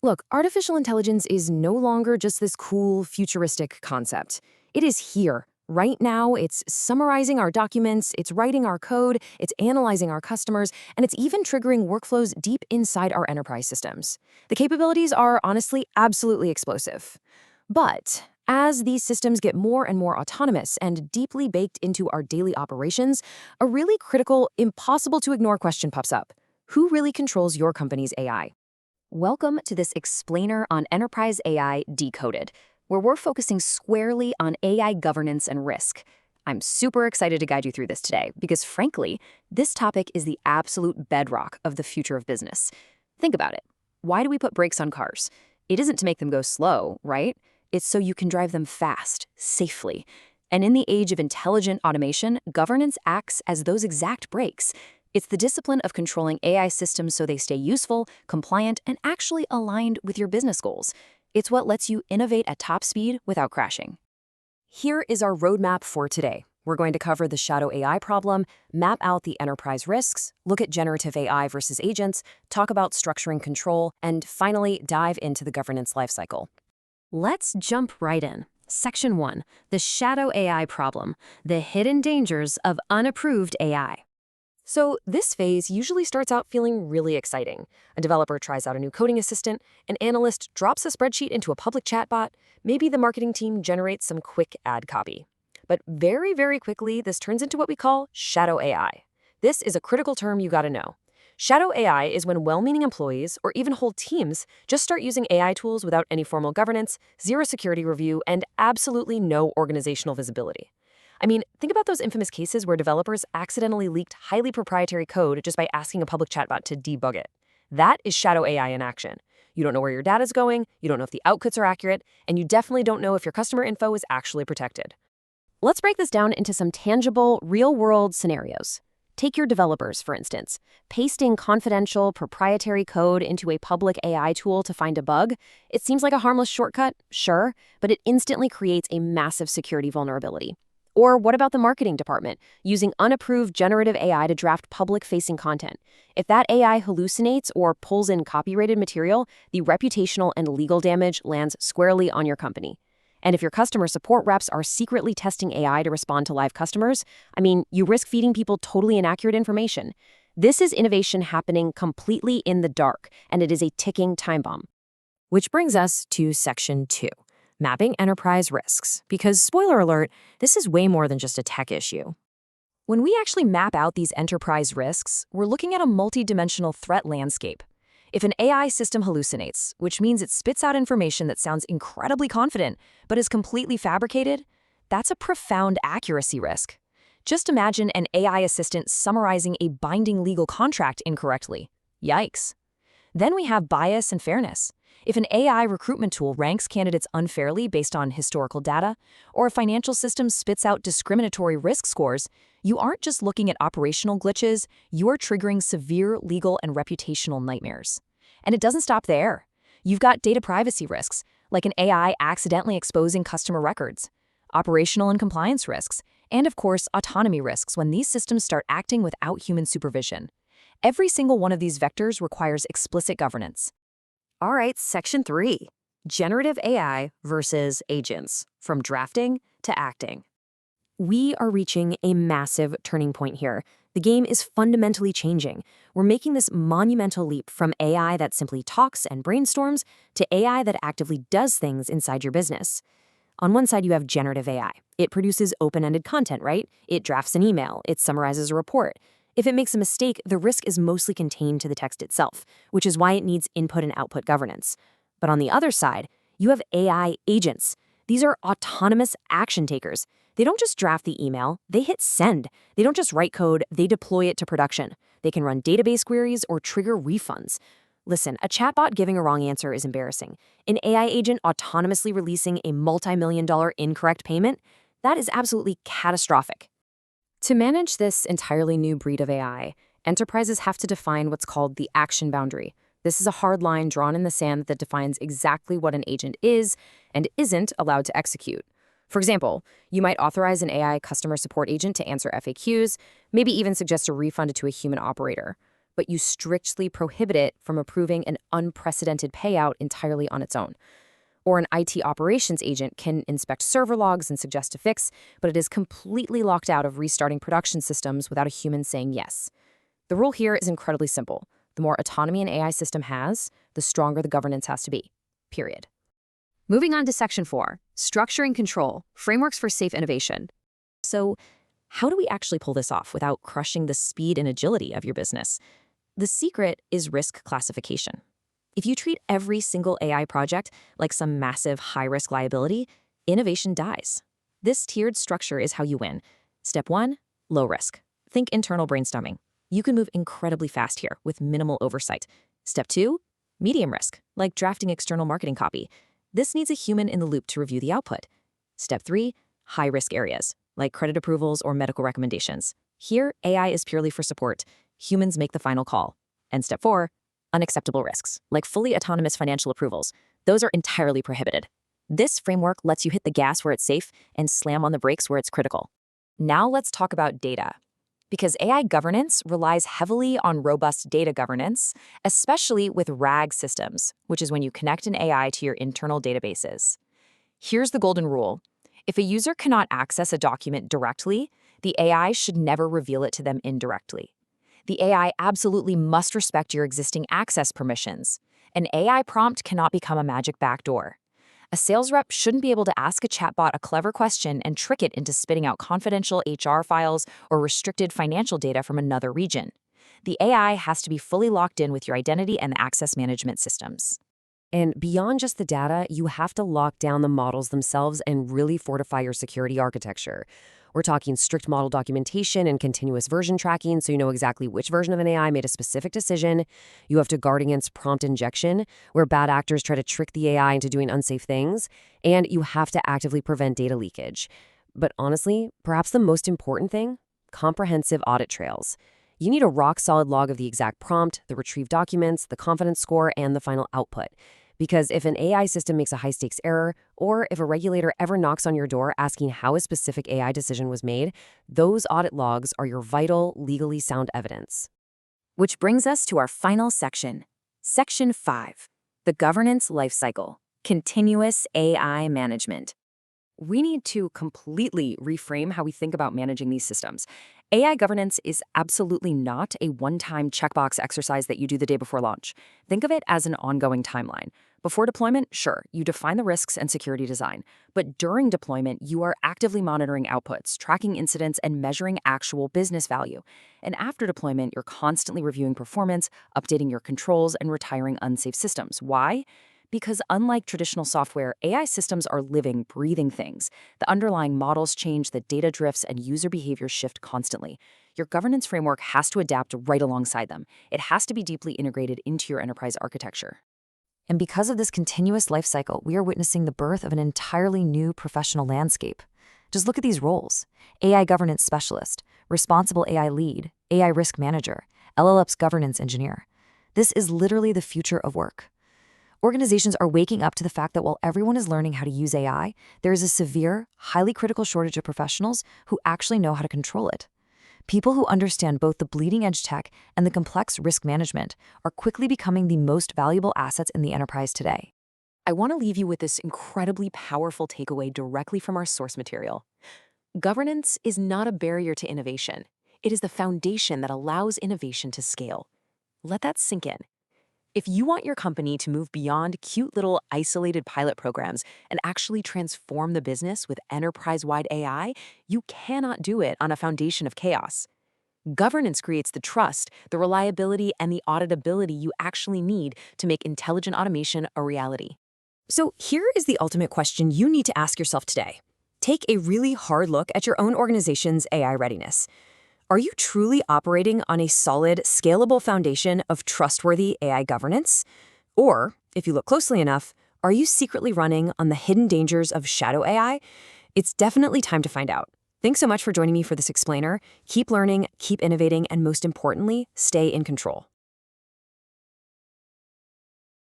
Look, artificial intelligence is no longer just this cool, futuristic concept. It is here. Right now, it's summarizing our documents, it's writing our code, it's analyzing our customers, and it's even triggering workflows deep inside our enterprise systems. The capabilities are honestly absolutely explosive. But as these systems get more and more autonomous and deeply baked into our daily operations, a really critical, impossible to ignore question pops up. Who really controls your company's AI? Welcome to this explainer on enterprise AI decoded, where we're focusing squarely on AI governance and risk. I'm super excited to guide you through this today because, frankly, this topic is the absolute bedrock of the future of business. Think about it. Why do we put brakes on cars? It isn't to make them go slow, right? It's so you can drive them fast, safely. And in the age of intelligent automation, governance acts as those exact brakes. It's the discipline of controlling AI systems so they stay useful, compliant, and actually aligned with your business goals. It's what lets you innovate at top speed without crashing. Here is our roadmap for today. We're going to cover the shadow AI problem, map out the enterprise risks, look at generative AI versus agents, talk about structuring control, and finally dive into the governance lifecycle. Let's jump right in. Section 1, the shadow AI problem, the hidden dangers of unapproved AI. So this phase usually starts out feeling really exciting. A developer tries out a new coding assistant, an analyst drops a spreadsheet into a public chatbot, maybe the marketing team generates some quick ad copy. But very, very quickly, this turns into what we call shadow AI. This is a critical term you gotta know. Shadow AI is when well-meaning employees, or even whole teams, just start using AI tools without any formal governance, zero security review, and absolutely no organizational visibility. I mean, think about those infamous cases where developers accidentally leaked highly proprietary code just by asking a public chatbot to debug it. That is shadow AI in action. You don't know where your data's going, you don't know if the outputs are accurate, and you definitely don't know if your customer info is actually protected. Let's break this down into some tangible, real-world scenarios. Take your developers, for instance. Pasting confidential, proprietary code into a public AI tool to find a bug. It seems like a harmless shortcut, sure, but it instantly creates a massive security vulnerability. Or what about the marketing department, using unapproved generative AI to draft public-facing content? If that AI hallucinates or pulls in copyrighted material, the reputational and legal damage lands squarely on your company. And if your customer support reps are secretly testing AI to respond to live customers, you risk feeding people totally inaccurate information. This is innovation happening completely in the dark, and it is a ticking time bomb. Which brings us to Section 2. Mapping enterprise risks, because spoiler alert, this is way more than just a tech issue. When we actually map out these enterprise risks, we're looking at a multidimensional threat landscape. If an AI system hallucinates, which means it spits out information that sounds incredibly confident but is completely fabricated, that's a profound accuracy risk. Just imagine an AI assistant summarizing a binding legal contract incorrectly. Yikes. Then we have bias and fairness. If an AI recruitment tool ranks candidates unfairly based on historical data, or a financial system spits out discriminatory risk scores, you aren't just looking at operational glitches, you're triggering severe legal and reputational nightmares. And it doesn't stop there. You've got data privacy risks, like an AI accidentally exposing customer records, operational and compliance risks, and of course, autonomy risks when these systems start acting without human supervision. Every single one of these vectors requires explicit governance. All right, Section 3, generative AI versus agents, from drafting to acting. We are reaching a massive turning point here. The game is fundamentally changing. We're making this monumental leap from AI that simply talks and brainstorms to AI that actively does things inside your business. On one side, you have generative AI. It produces open-ended content, right? It drafts an email, it summarizes a report. If it makes a mistake, the risk is mostly contained to the text itself, which is why it needs input and output governance. But on the other side, you have AI agents. These are autonomous action takers. They don't just draft the email, they hit send. They don't just write code, they deploy it to production. They can run database queries or trigger refunds. Listen, a chatbot giving a wrong answer is embarrassing. An AI agent autonomously releasing a multi-million-dollar incorrect payment? That is absolutely catastrophic. To manage this entirely new breed of AI, enterprises have to define what's called the action boundary. This is a hard line drawn in the sand that defines exactly what an agent is and isn't allowed to execute. For example, you might authorize an AI customer support agent to answer FAQs, maybe even suggest a refund to a human operator. but you strictly prohibit it from approving an unprecedented payout entirely on its own. Or an IT operations agent can inspect server logs and suggest a fix, but it is completely locked out of restarting production systems without a human saying yes. The rule here is incredibly simple. The more autonomy an AI system has, the stronger the governance has to be. Period. Moving on to Section 4, Structure and Control, Frameworks for Safe Innovation. So, how do we actually pull this off without crushing the speed and agility of your business? The secret is risk classification. If you treat every single AI project like some massive high-risk liability, innovation dies. This tiered structure is how you win. Step 1, low risk. Think internal brainstorming. You can move incredibly fast here with minimal oversight. Step 2, medium risk, like drafting external marketing copy. This needs a human in the loop to review the output. Step 3, high-risk areas, like credit approvals or medical recommendations. Here, AI is purely for support. Humans make the final call. And Step 4, unacceptable risks, like fully autonomous financial approvals. Those are entirely prohibited. This framework lets you hit the gas where it's safe and slam on the brakes where it's critical. Now let's talk about data. Because AI governance relies heavily on robust data governance, especially with RAG systems, which is when you connect an AI to your internal databases. Here's the golden rule. If a user cannot access a document directly, the AI should never reveal it to them indirectly. The AI absolutely must respect your existing access permissions. An AI prompt cannot become a magic backdoor. A sales rep shouldn't be able to ask a chatbot a clever question and trick it into spitting out confidential HR files or restricted financial data from another region. The AI has to be fully locked in with your identity and access management systems. And beyond just the data, you have to lock down the models themselves and really fortify your security architecture. We're talking strict model documentation and continuous version tracking so you know exactly which version of an AI made a specific decision. You have to guard against prompt injection, where bad actors try to trick the AI into doing unsafe things. And you have to actively prevent data leakage. But honestly, perhaps the most important thing, comprehensive audit trails. You need a rock-solid log of the exact prompt, the retrieved documents, the confidence score, and the final output. Because if an AI system makes a high-stakes error, or if a regulator ever knocks on your door asking how a specific AI decision was made, those audit logs are your vital, legally sound evidence. Which brings us to our final section, Section 5, the Governance Lifecycle, Continuous AI Management. We need to completely reframe how we think about managing these systems. AI governance is absolutely not a one-time checkbox exercise that you do the day before launch. Think of it as an ongoing timeline. Before deployment, sure, you define the risks and security design. But during deployment, you are actively monitoring outputs, tracking incidents, and measuring actual business value. And after deployment, you're constantly reviewing performance, updating your controls, and retiring unsafe systems. Why? Because unlike traditional software, AI systems are living, breathing things. The underlying models change, the data drifts, and user behavior shift constantly. Your governance framework has to adapt right alongside them. It has to be deeply integrated into your enterprise architecture. And because of this continuous lifecycle, we are witnessing the birth of an entirely new professional landscape. Just look at these roles: AI governance specialist, responsible AI lead, AI risk manager, LLOps governance engineer. This is literally the future of work. Organizations are waking up to the fact that while everyone is learning how to use AI, there is a severe, highly critical shortage of professionals who actually know how to control it. People who understand both the bleeding-edge tech and the complex risk management are quickly becoming the most valuable assets in the enterprise today. I want to leave you with this incredibly powerful takeaway directly from our source material. Governance is not a barrier to innovation. It is the foundation that allows innovation to scale. Let that sink in. If you want your company to move beyond cute little isolated pilot programs and actually transform the business with enterprise-wide AI, you cannot do it on a foundation of chaos. Governance creates the trust, the reliability, and the auditability you actually need to make intelligent automation a reality. So here is the ultimate question you need to ask yourself today. Take a really hard look at your own organization's AI readiness. Are you truly operating on a solid, scalable foundation of trustworthy AI governance? Or, if you look closely enough, are you secretly running on the hidden dangers of shadow AI? It's definitely time to find out. Thanks so much for joining me for this explainer. Keep learning, keep innovating, and most importantly, stay in control.